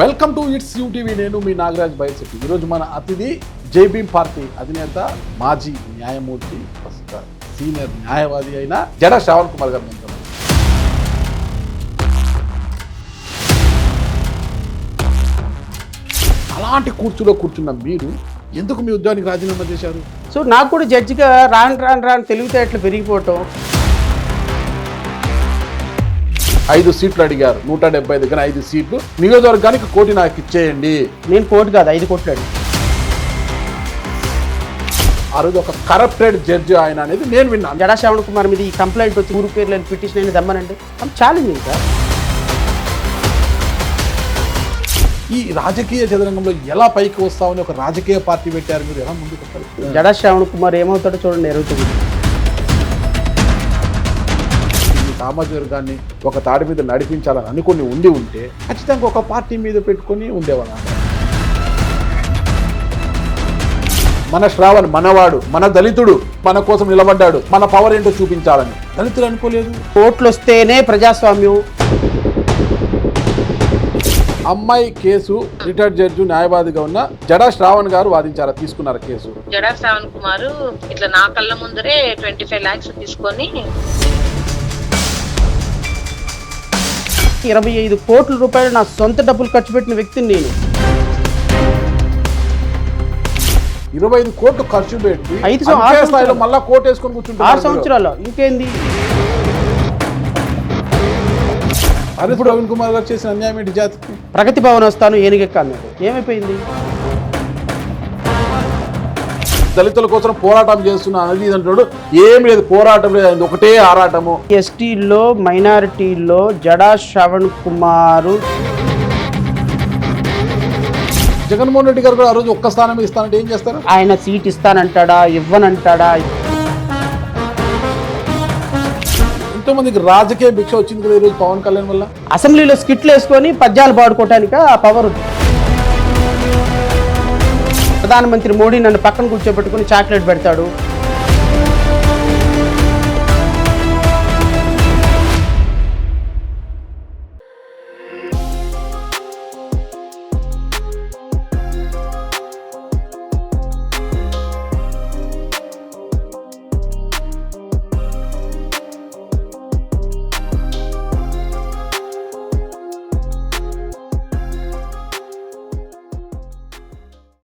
Welcome to it's UTV. నేను మీ నాగరాజ్ బైసెట్టి. ఈరోజు మన అతిథి జై భీమ్ పార్టీ అధినేత, మాజీ న్యాయమూర్తి, ప్రస్తుత సీనియర్ న్యాయవాది అయిన జడా శ్రావణ్ కుమార్ గారు. అలాంటి కూర్చులో కూర్చున్న మీరు ఎందుకు మీ ఉద్యోగానికి రాజీనామా చేశారు? సో నాకు కూడా జడ్జిగా రాను తెలివితేటలు పెరిగిపోవటం. 5 సీట్లు అడిగారు, 170 దగ్గర 5 సీట్లు. నియోజకవర్గానికి 1 కోటి నాకు ఇచ్చేయండి. నేను 1 కోటి కాదు 5 కోట్లు అడిగి. ఆ రోజు ఒక కరప్టెడ్ జడ్జి ఆయన అనేది నేను విన్నాను. జడా శ్రావణ్ కుమార్ మీద ఈ కంప్లైంట్ వచ్చి ఊరు పేర్లు పిటిషన్ అయినా దమ్మనండి, అది ఛాలెంజింగ్ సార్. ఈ రాజకీయ చదరంగంలో ఎలా పైకి వస్తామని ఒక రాజకీయ పార్టీ పెట్టారు, మీరు ఎలా ముందుకు వస్తారు? జడా శ్రావణ్ కుమార్ ఏమవుతాడో చూడండి. ఎరుగుతుంది సామాజిక వర్గాన్ని ఒక తాడి మీద నడిపించాలని అనుకుని ఉంటే ఖచ్చితంగా ఒక పార్టీ మీద పెట్టుకొని ఉండేవాళ్ళ. మన శ్రావణ్ మనవాడు, మన దళితుడు, మన కోసం నిలబడ్డాడు, మన పవర్ ఏంటో చూపించాలని దళితులు అనుకోలేదు. కోట్లు వస్తేనే ప్రజాస్వామ్యం. అమ్మాయి కేసు రిటైర్డ్ జడ్జి న్యాయవాదిగా ఉన్న జడా శ్రావణ్ గారు వాదించారా, తీసుకున్నారు కేసు? జడా శ్రావణ్ కుమార్ ఇట్లా నా కళ్ళ ముందరే 25 lakhs తీసుకొని 25 కోట్ల రూపాయలు నా సొంత డబ్బులు ఖర్చు పెట్టిన వ్యక్తిని నేను. 25 కోట్లు ఖర్చు పెట్టి 5 స్థాయిలో మళ్ళా కోట్ వేసుకొని కూర్చుంటారు 6 సంవత్సరాల్లో. ఇంకేంది? హరీష్ ప్రవీణ్ కుమార్ గారు చేసిన అన్యాయం ఏంటి జాతికి? ప్రగతి భవన్ వస్తాను ఏనుగెక్క అన్నాడు, ఏమైపోయింది? దళితుల కోసం పోరాటం చేస్తున్నా అనేది అంటాడు. ఏం లేదు, పోరాటం లేదు, ఒకటే ఆరాటము. ఎస్టీలో మైనారిటీలో జడా శ్రావణ్ కుమారు. జగన్మోహన్ రెడ్డి గారు కూడా ఆ రోజు ఒక్క స్థానం ఇస్తానంటే ఏం చేస్తారు? ఆయన సీట్ ఇస్తానంటాడా, ఇవ్వనంటాడా? ఎంతో మందికి రాజకీయ భిక్ష వచ్చింది కదా ఈరోజు పవన్ కళ్యాణ్ వల్ల. అసెంబ్లీలో స్కిట్లు వేసుకొని పద్యాలు పాడుకోవటానికి ఆ పవర్. ప్రధానమంత్రి మోడీ నన్ను పక్కన కూర్చోబెట్టుకుని చాక్లెట్ పెడతాడు.